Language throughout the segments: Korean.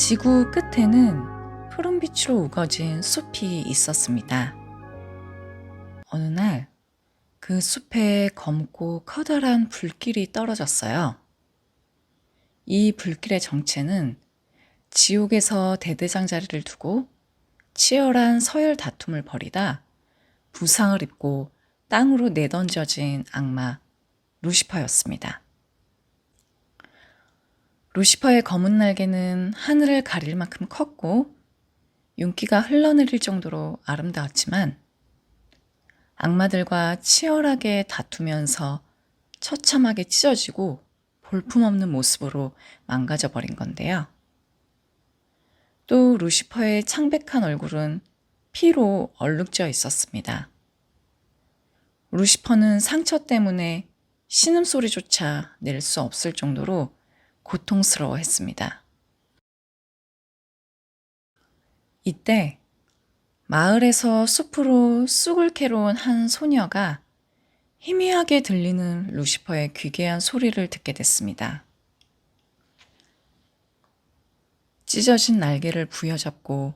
지구 끝에는 푸른빛으로 우거진 숲이 있었습니다. 어느 날 그 숲에 검고 커다란 불길이 떨어졌어요. 이 불길의 정체는 지옥에서 대대장자리를 두고 치열한 서열 다툼을 벌이다 부상을 입고 땅으로 내던져진 악마 루시퍼였습니다. 루시퍼의 검은 날개는 하늘을 가릴 만큼 컸고 윤기가 흘러내릴 정도로 아름다웠지만 악마들과 치열하게 다투면서 처참하게 찢어지고 볼품없는 모습으로 망가져버린 건데요. 또 루시퍼의 창백한 얼굴은 피로 얼룩져 있었습니다. 루시퍼는 상처 때문에 신음소리조차 낼 수 없을 정도로 고통스러워했습니다. 이때 마을에서 숲으로 쑥을 캐러 온 한 소녀가 희미하게 들리는 루시퍼의 귀괴한 소리를 듣게 됐습니다. 찢어진 날개를 부여잡고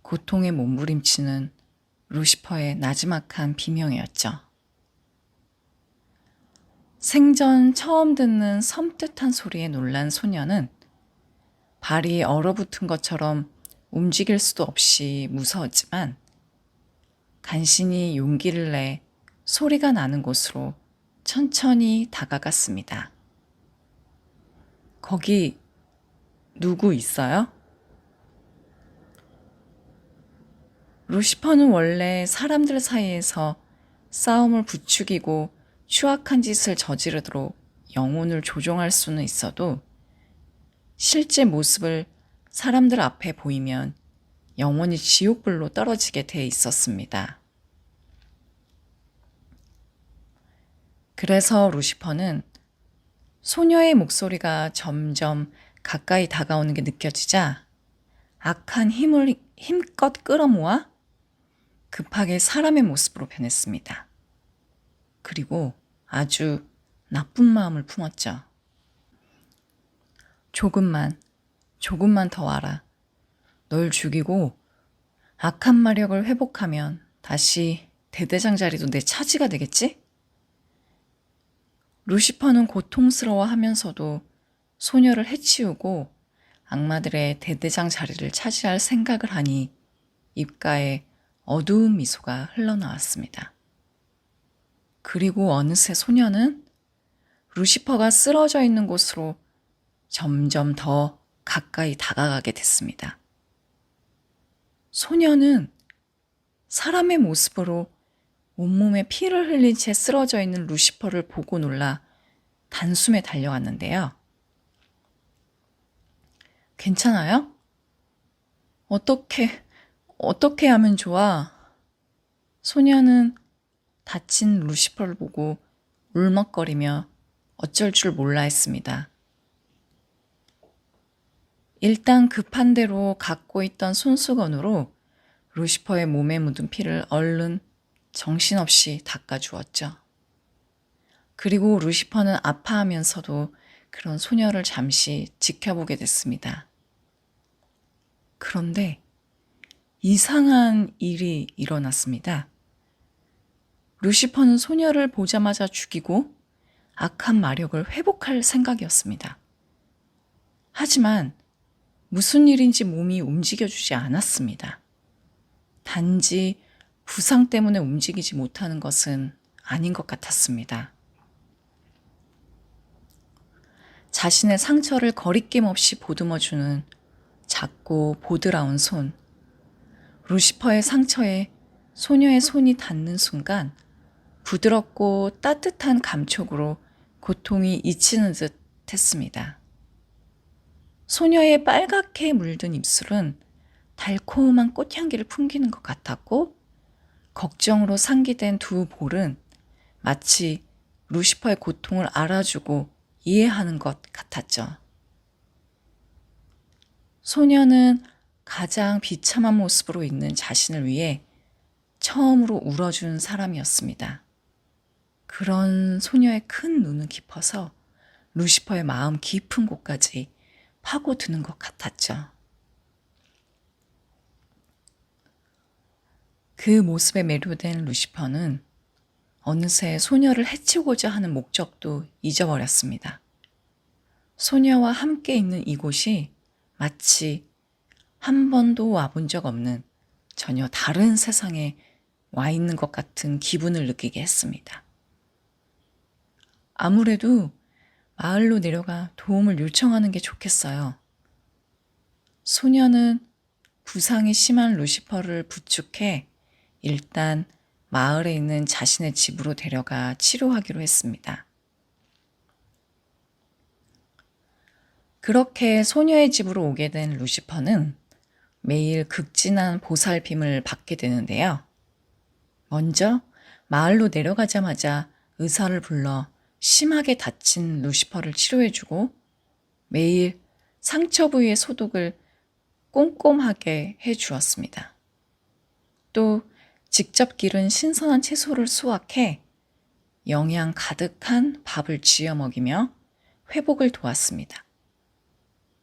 고통에 몸부림치는 루시퍼의 나지막한 비명이었죠. 생전 처음 듣는 섬뜩한 소리에 놀란 소녀는 발이 얼어붙은 것처럼 움직일 수도 없이 무서웠지만 간신히 용기를 내 소리가 나는 곳으로 천천히 다가갔습니다. 거기 누구 있어요? 루시퍼는 원래 사람들 사이에서 싸움을 부추기고 추악한 짓을 저지르도록 영혼을 조종할 수는 있어도 실제 모습을 사람들 앞에 보이면 영원히 지옥불로 떨어지게 돼 있었습니다. 그래서 루시퍼는 소녀의 목소리가 점점 가까이 다가오는 게 느껴지자 악한 힘을 힘껏 끌어모아 급하게 사람의 모습으로 변했습니다. 그리고 아주 나쁜 마음을 품었죠. 조금만 더 와라. 널 죽이고 악한 마력을 회복하면 다시 대대장자리도 내 차지가 되겠지? 루시퍼는 고통스러워하면서도 소녀를 해치우고 악마들의 대대장 자리를 차지할 생각을 하니 입가에 어두운 미소가 흘러나왔습니다. 그리고 어느새 소녀는 루시퍼가 쓰러져 있는 곳으로 점점 더 가까이 다가가게 됐습니다. 소녀는 사람의 모습으로 온몸에 피를 흘린 채 쓰러져 있는 루시퍼를 보고 놀라 단숨에 달려갔는데요. 괜찮아요? 어떻게 하면 좋아? 소녀는 다친 루시퍼를 보고 울먹거리며 어쩔 줄 몰라 했습니다. 일단 급한 대로 갖고 있던 손수건으로 루시퍼의 몸에 묻은 피를 얼른 정신없이 닦아주었죠. 그리고 루시퍼는 아파하면서도 그런 소녀를 잠시 지켜보게 됐습니다. 그런데 이상한 일이 일어났습니다. 루시퍼는 소녀를 보자마자 죽이고 악한 마력을 회복할 생각이었습니다. 하지만 무슨 일인지 몸이 움직여주지 않았습니다. 단지 부상 때문에 움직이지 못하는 것은 아닌 것 같았습니다. 자신의 상처를 거리낌 없이 보듬어주는 작고 보드라운 손. 루시퍼의 상처에 소녀의 손이 닿는 순간 부드럽고 따뜻한 감촉으로 고통이 잊히는 듯 했습니다. 소녀의 빨갛게 물든 입술은 달콤한 꽃향기를 풍기는 것 같았고 걱정으로 상기된 두 볼은 마치 루시퍼의 고통을 알아주고 이해하는 것 같았죠. 소녀는 가장 비참한 모습으로 있는 자신을 위해 처음으로 울어준 사람이었습니다. 그런 소녀의 큰 눈은 깊어서 루시퍼의 마음 깊은 곳까지 파고드는 것 같았죠. 그 모습에 매료된 루시퍼는 어느새 소녀를 해치고자 하는 목적도 잊어버렸습니다. 소녀와 함께 있는 이곳이 마치 한 번도 와본 적 없는 전혀 다른 세상에 와 있는 것 같은 기분을 느끼게 했습니다. 아무래도 마을로 내려가 도움을 요청하는 게 좋겠어요. 소녀는 부상이 심한 루시퍼를 부축해 일단 마을에 있는 자신의 집으로 데려가 치료하기로 했습니다. 그렇게 소녀의 집으로 오게 된 루시퍼는 매일 극진한 보살핌을 받게 되는데요. 먼저 마을로 내려가자마자 의사를 불러 심하게 다친 루시퍼를 치료해주고 매일 상처 부위의 소독을 꼼꼼하게 해주었습니다. 또 직접 기른 신선한 채소를 수확해 영양 가득한 밥을 지어 먹이며 회복을 도왔습니다.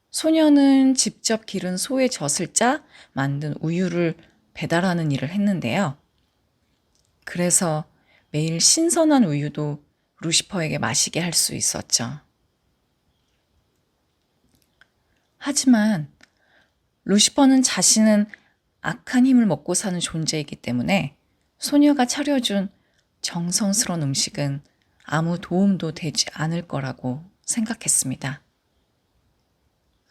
소녀는 직접 기른 소의 젖을 짜 만든 우유를 배달하는 일을 했는데요. 그래서 매일 신선한 우유도 루시퍼에게 마시게 할 수 있었죠. 하지만 루시퍼는 자신은 악한 힘을 먹고 사는 존재이기 때문에 소녀가 차려준 정성스러운 음식은 아무 도움도 되지 않을 거라고 생각했습니다.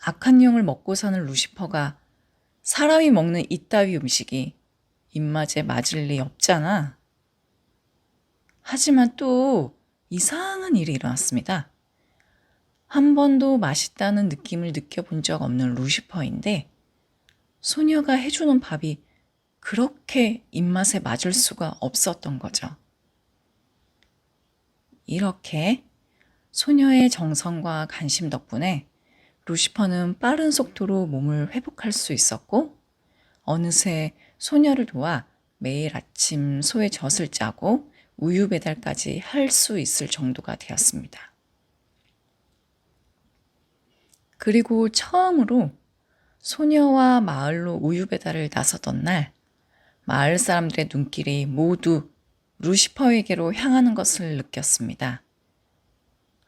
악한 영을 먹고 사는 루시퍼가 사람이 먹는 이따위 음식이 입맛에 맞을 리 없잖아. 하지만 또 이상한 일이 일어났습니다. 한 번도 맛있다는 느낌을 느껴본 적 없는 루시퍼인데 소녀가 해주는 밥이 그렇게 입맛에 맞을 수가 없었던 거죠. 이렇게 소녀의 정성과 관심 덕분에 루시퍼는 빠른 속도로 몸을 회복할 수 있었고 어느새 소녀를 도와 매일 아침 소의 젖을 짜고 우유 배달까지 할 수 있을 정도가 되었습니다. 그리고 처음으로 소녀와 마을로 우유 배달을 나서던 날 마을 사람들의 눈길이 모두 루시퍼에게로 향하는 것을 느꼈습니다.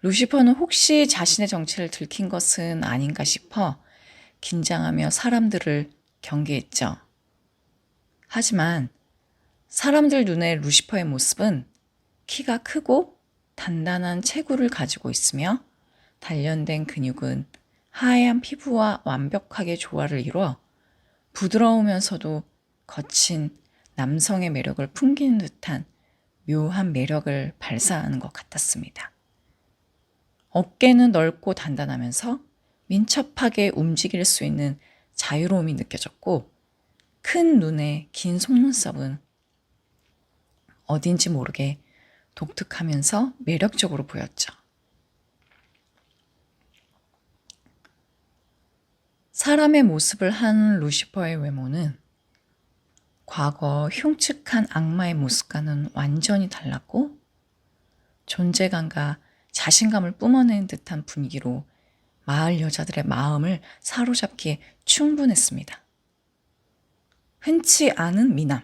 루시퍼는 혹시 자신의 정체를 들킨 것은 아닌가 싶어 긴장하며 사람들을 경계했죠. 하지만 사람들 눈에 루시퍼의 모습은 키가 크고 단단한 체구를 가지고 있으며 단련된 근육은 하얀 피부와 완벽하게 조화를 이루어 부드러우면서도 거친 남성의 매력을 풍기는 듯한 묘한 매력을 발산하는 것 같았습니다. 어깨는 넓고 단단하면서 민첩하게 움직일 수 있는 자유로움이 느껴졌고 큰 눈에 긴 속눈썹은 어딘지 모르게 독특하면서 매력적으로 보였죠. 사람의 모습을 한 루시퍼의 외모는 과거 흉측한 악마의 모습과는 완전히 달랐고 존재감과 자신감을 뿜어내는 듯한 분위기로 마을 여자들의 마음을 사로잡기에 충분했습니다. 흔치 않은 미남.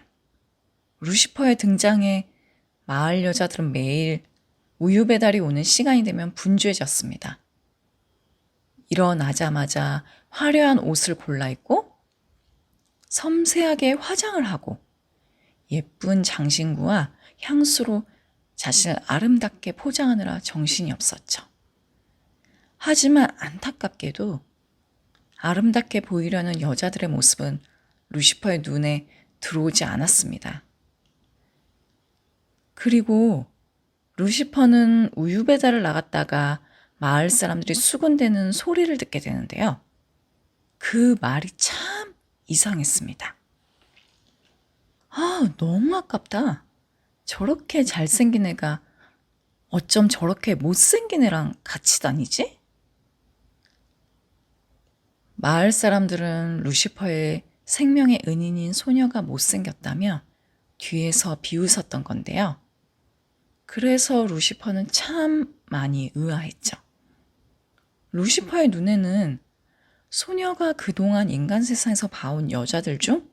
루시퍼의 등장에 마을 여자들은 매일 우유 배달이 오는 시간이 되면 분주해졌습니다. 일어나자마자 화려한 옷을 골라 입고 섬세하게 화장을 하고 예쁜 장신구와 향수로 자신을 아름답게 포장하느라 정신이 없었죠. 하지만 안타깝게도 아름답게 보이려는 여자들의 모습은 루시퍼의 눈에 들어오지 않았습니다. 그리고 루시퍼는 우유 배달을 나갔다가 마을 사람들이 수군대는 소리를 듣게 되는데요. 그 말이 참 이상했습니다. 너무 아깝다. 저렇게 잘생긴 애가 어쩜 저렇게 못생긴 애랑 같이 다니지? 마을 사람들은 루시퍼의 생명의 은인인 소녀가 못생겼다며 뒤에서 비웃었던 건데요. 그래서 루시퍼는 참 많이 의아했죠. 루시퍼의 눈에는 소녀가 그동안 인간 세상에서 봐온 여자들 중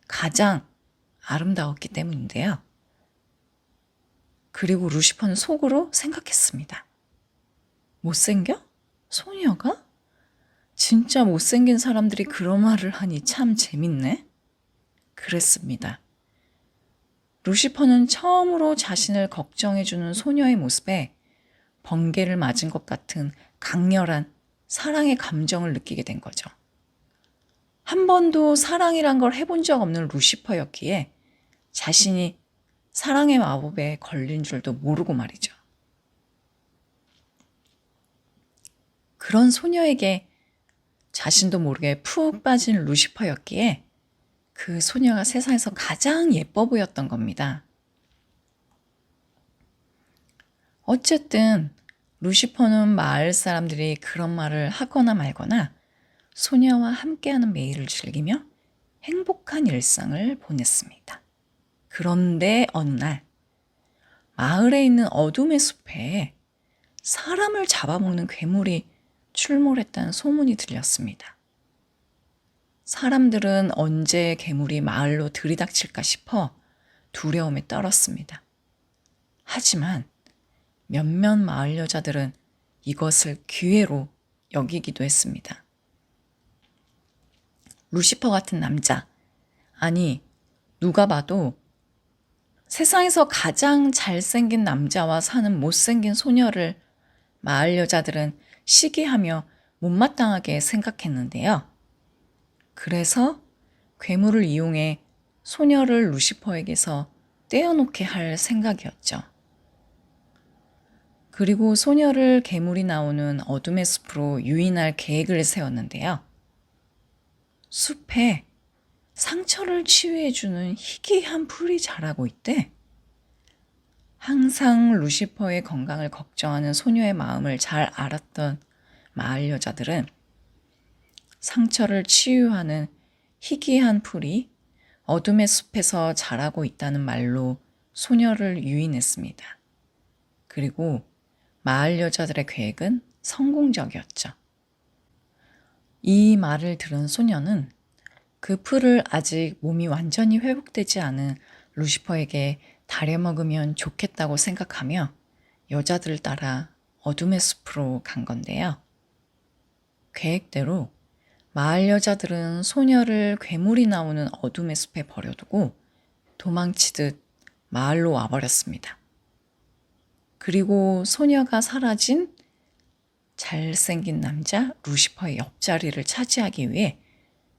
가장 아름다웠기 때문인데요. 그리고 루시퍼는 속으로 생각했습니다. 못생겨? 소녀가? 진짜 못생긴 사람들이 그런 말을 하니 참 재밌네? 그랬습니다. 루시퍼는 처음으로 자신을 걱정해주는 소녀의 모습에 번개를 맞은 것 같은 강렬한 사랑의 감정을 느끼게 된 거죠. 한 번도 사랑이란 걸 해본 적 없는 루시퍼였기에 자신이 사랑의 마법에 걸린 줄도 모르고 말이죠. 그런 소녀에게 자신도 모르게 푹 빠진 루시퍼였기에 그 소녀가 세상에서 가장 예뻐 보였던 겁니다. 어쨌든 루시퍼는 마을 사람들이 그런 말을 하거나 말거나 소녀와 함께하는 매일을 즐기며 행복한 일상을 보냈습니다. 그런데 어느 날 마을에 있는 어둠의 숲에 사람을 잡아먹는 괴물이 출몰했다는 소문이 들렸습니다. 사람들은 언제 괴물이 마을로 들이닥칠까 싶어 두려움에 떨었습니다. 하지만 몇몇 마을 여자들은 이것을 기회로 여기기도 했습니다. 루시퍼 같은 남자, 아니 누가 봐도 세상에서 가장 잘생긴 남자와 사는 못생긴 소녀를 마을 여자들은 시기하며 못마땅하게 생각했는데요. 그래서 괴물을 이용해 소녀를 루시퍼에게서 떼어놓게 할 생각이었죠. 그리고 소녀를 괴물이 나오는 어둠의 숲으로 유인할 계획을 세웠는데요. 숲에 상처를 치유해주는 희귀한 풀이 자라고 있대. 항상 루시퍼의 건강을 걱정하는 소녀의 마음을 잘 알았던 마을 여자들은 상처를 치유하는 희귀한 풀이 어둠의 숲에서 자라고 있다는 말로 소녀를 유인했습니다. 그리고 마을 여자들의 계획은 성공적이었죠. 이 말을 들은 소녀는 그 풀을 아직 몸이 완전히 회복되지 않은 루시퍼에게 다려먹으면 좋겠다고 생각하며 여자들을 따라 어둠의 숲으로 간 건데요. 계획대로 마을 여자들은 소녀를 괴물이 나오는 어둠의 숲에 버려두고 도망치듯 마을로 와버렸습니다. 그리고 소녀가 사라진 잘생긴 남자 루시퍼의 옆자리를 차지하기 위해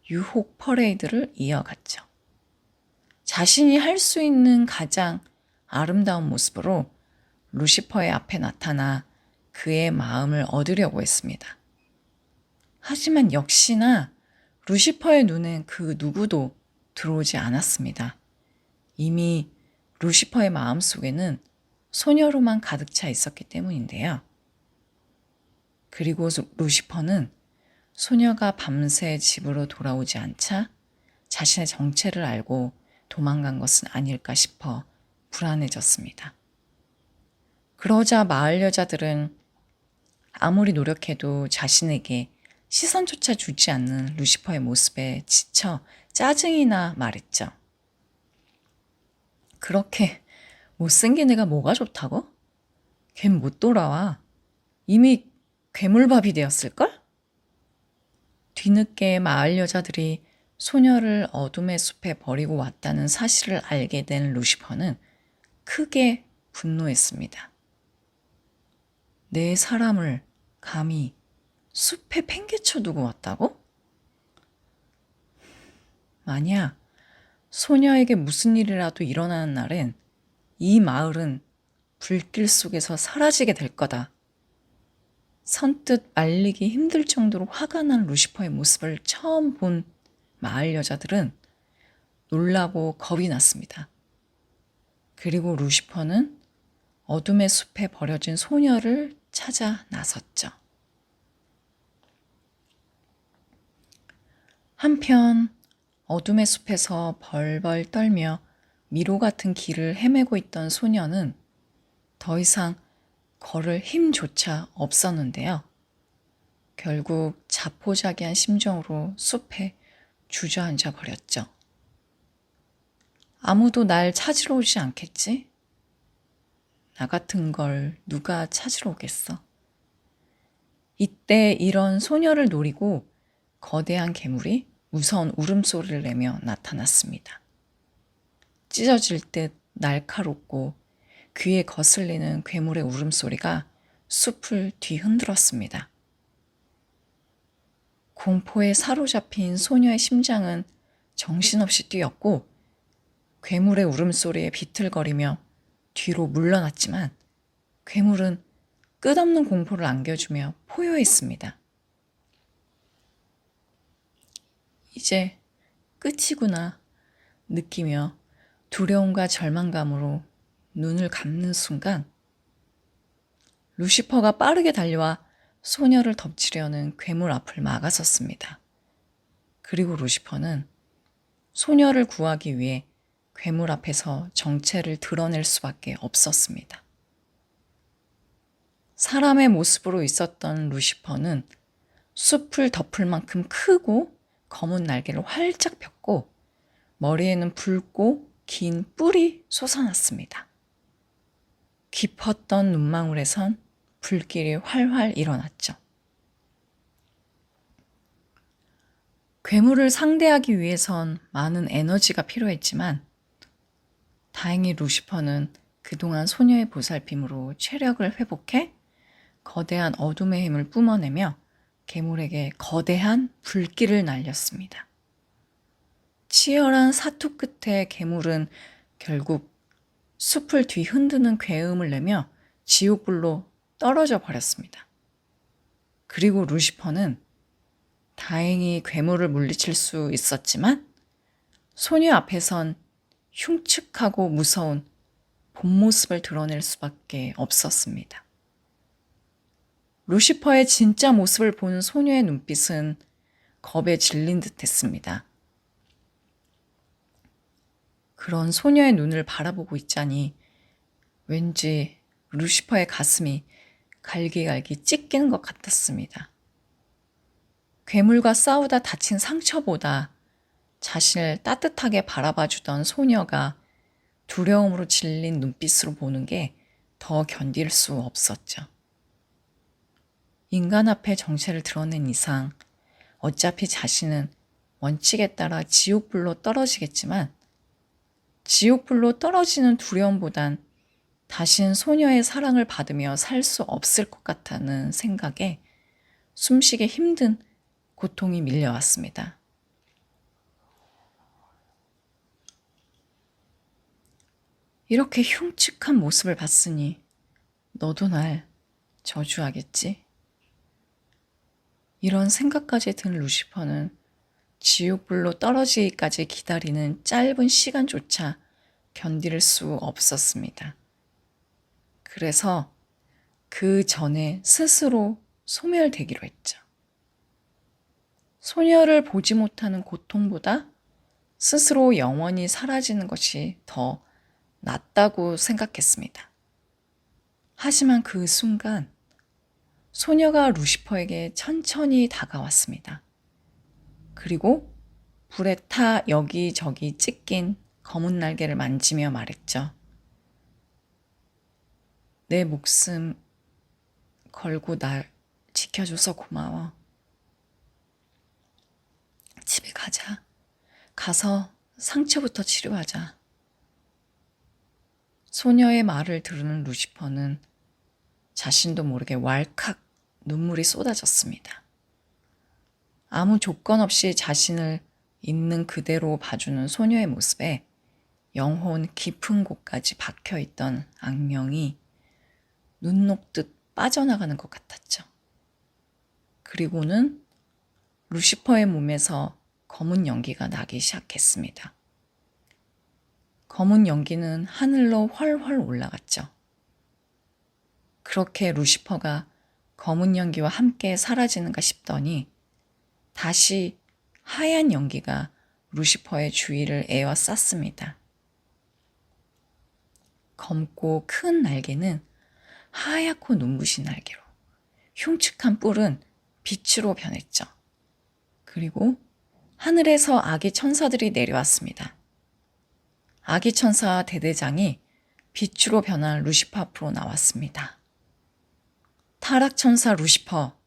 유혹 퍼레이드를 이어갔죠. 자신이 할 수 있는 가장 아름다운 모습으로 루시퍼의 앞에 나타나 그의 마음을 얻으려고 했습니다. 하지만 역시나 루시퍼의 눈엔 그 누구도 들어오지 않았습니다. 이미 루시퍼의 마음속에는 소녀로만 가득 차 있었기 때문인데요. 그리고 루시퍼는 소녀가 밤새 집으로 돌아오지 않자 자신의 정체를 알고 도망간 것은 아닐까 싶어 불안해졌습니다. 그러자 마을 여자들은 아무리 노력해도 자신에게 시선조차 주지 않는 루시퍼의 모습에 지쳐 짜증이나 말했죠. 그렇게 못생긴 애가 뭐가 좋다고? 걘 못 돌아와. 이미 괴물밥이 되었을걸? 뒤늦게 마을 여자들이 소녀를 어둠의 숲에 버리고 왔다는 사실을 알게 된 루시퍼는 크게 분노했습니다. 내 사람을 감히 숲에 팽개쳐 두고 왔다고? 만약 소녀에게 무슨 일이라도 일어나는 날엔 이 마을은 불길 속에서 사라지게 될 거다. 선뜻 말리기 힘들 정도로 화가 난 루시퍼의 모습을 처음 본 마을 여자들은 놀라고 겁이 났습니다. 그리고 루시퍼는 어둠의 숲에 버려진 소녀를 찾아 나섰죠. 한편 어둠의 숲에서 벌벌 떨며 미로 같은 길을 헤매고 있던 소녀는 더 이상 걸을 힘조차 없었는데요. 결국 자포자기한 심정으로 숲에 주저앉아 버렸죠. 아무도 날 찾으러 오지 않겠지? 나 같은 걸 누가 찾으러 오겠어? 이때 이런 소녀를 노리고 거대한 괴물이 무서운 울음소리를 내며 나타났습니다. 찢어질 듯 날카롭고 귀에 거슬리는 괴물의 울음소리가 숲을 뒤흔들었습니다. 공포에 사로잡힌 소녀의 심장은 정신없이 뛰었고 괴물의 울음소리에 비틀거리며 뒤로 물러났지만 괴물은 끝없는 공포를 안겨주며 포효했습니다. 이제 끝이구나 느끼며 두려움과 절망감으로 눈을 감는 순간 루시퍼가 빠르게 달려와 소녀를 덮치려는 괴물 앞을 막아섰습니다. 그리고 루시퍼는 소녀를 구하기 위해 괴물 앞에서 정체를 드러낼 수밖에 없었습니다. 사람의 모습으로 있었던 루시퍼는 숲을 덮을 만큼 크고 검은 날개를 활짝 폈고 머리에는 붉고 긴 뿔이 솟아났습니다. 깊었던 눈망울에선 불길이 활활 일어났죠. 괴물을 상대하기 위해선 많은 에너지가 필요했지만 다행히 루시퍼는 그동안 소녀의 보살핌으로 체력을 회복해 거대한 어둠의 힘을 뿜어내며 괴물에게 거대한 불길을 날렸습니다. 치열한 사투 끝에 괴물은 결국 숲을 뒤흔드는 괴음을 내며 지옥불로 떨어져 버렸습니다. 그리고 루시퍼는 다행히 괴물을 물리칠 수 있었지만 소녀 앞에선 흉측하고 무서운 본 모습을 드러낼 수밖에 없었습니다. 루시퍼의 진짜 모습을 본 소녀의 눈빛은 겁에 질린 듯 했습니다. 그런 소녀의 눈을 바라보고 있자니 왠지 루시퍼의 가슴이 갈기갈기 찢기는 것 같았습니다. 괴물과 싸우다 다친 상처보다 자신을 따뜻하게 바라봐주던 소녀가 두려움으로 질린 눈빛으로 보는 게 더 견딜 수 없었죠. 인간 앞에 정체를 드러낸 이상 어차피 자신은 원칙에 따라 지옥불로 떨어지겠지만 지옥불로 떨어지는 두려움보단 다신 소녀의 사랑을 받으며 살 수 없을 것 같다는 생각에 숨쉬기 힘든 고통이 밀려왔습니다. 이렇게 흉측한 모습을 봤으니 너도 날 저주하겠지? 이런 생각까지 든 루시퍼는 지옥불로 떨어지기까지 기다리는 짧은 시간조차 견딜 수 없었습니다. 그래서 그 전에 스스로 소멸되기로 했죠. 소녀를 보지 못하는 고통보다 스스로 영원히 사라지는 것이 더 낫다고 생각했습니다. 하지만 그 순간 소녀가 루시퍼에게 천천히 다가왔습니다. 그리고 불에 타 여기저기 찢긴 검은 날개를 만지며 말했죠. 내 목숨 걸고 날 지켜줘서 고마워. 집에 가자. 가서 상처부터 치료하자. 소녀의 말을 들은 루시퍼는 자신도 모르게 왈칵 눈물이 쏟아졌습니다. 아무 조건 없이 자신을 있는 그대로 봐주는 소녀의 모습에 영혼 깊은 곳까지 박혀있던 악령이 눈 녹듯 빠져나가는 것 같았죠. 그리고는 루시퍼의 몸에서 검은 연기가 나기 시작했습니다. 검은 연기는 하늘로 훨훨 올라갔죠. 그렇게 루시퍼가 검은 연기와 함께 사라지는가 싶더니 다시 하얀 연기가 루시퍼의 주위를 에워쌌습니다. 검고 큰 날개는 하얗고 눈부신 날개로, 흉측한 뿔은 빛으로 변했죠. 그리고 하늘에서 아기 천사들이 내려왔습니다. 아기 천사 대대장이 빛으로 변한 루시퍼 앞으로 나왔습니다. 타락 천사 루시퍼,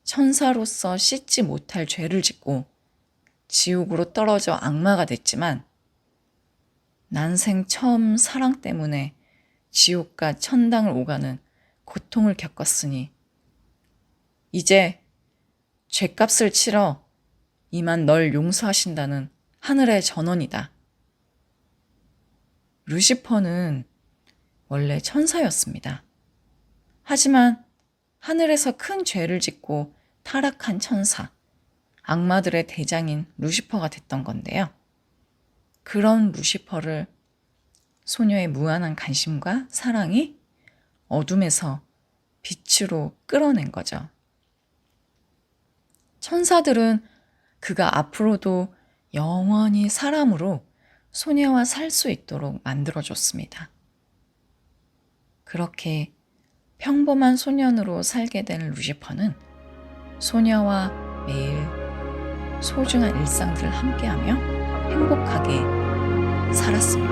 천사로서 씻지 못할 죄를 짓고 지옥으로 떨어져 악마가 됐지만 난생 처음 사랑 때문에 지옥과 천당을 오가는 고통을 겪었으니 이제 죄값을 치러 이만 널 용서하신다는 하늘의 전원이다. 루시퍼는 원래 천사였습니다. 하지만 하늘에서 큰 죄를 짓고 타락한 천사, 악마들의 대장인 루시퍼가 됐던 건데요. 그런 루시퍼를 소녀의 무한한 관심과 사랑이 어둠에서 빛으로 끌어낸 거죠. 천사들은 그가 앞으로도 영원히 사람으로 소녀와 살 수 있도록 만들어줬습니다. 그렇게 평범한 소년으로 살게 된 루시퍼는 소녀와 매일 소중한 일상들을 함께하며 행복하게 살았습니다.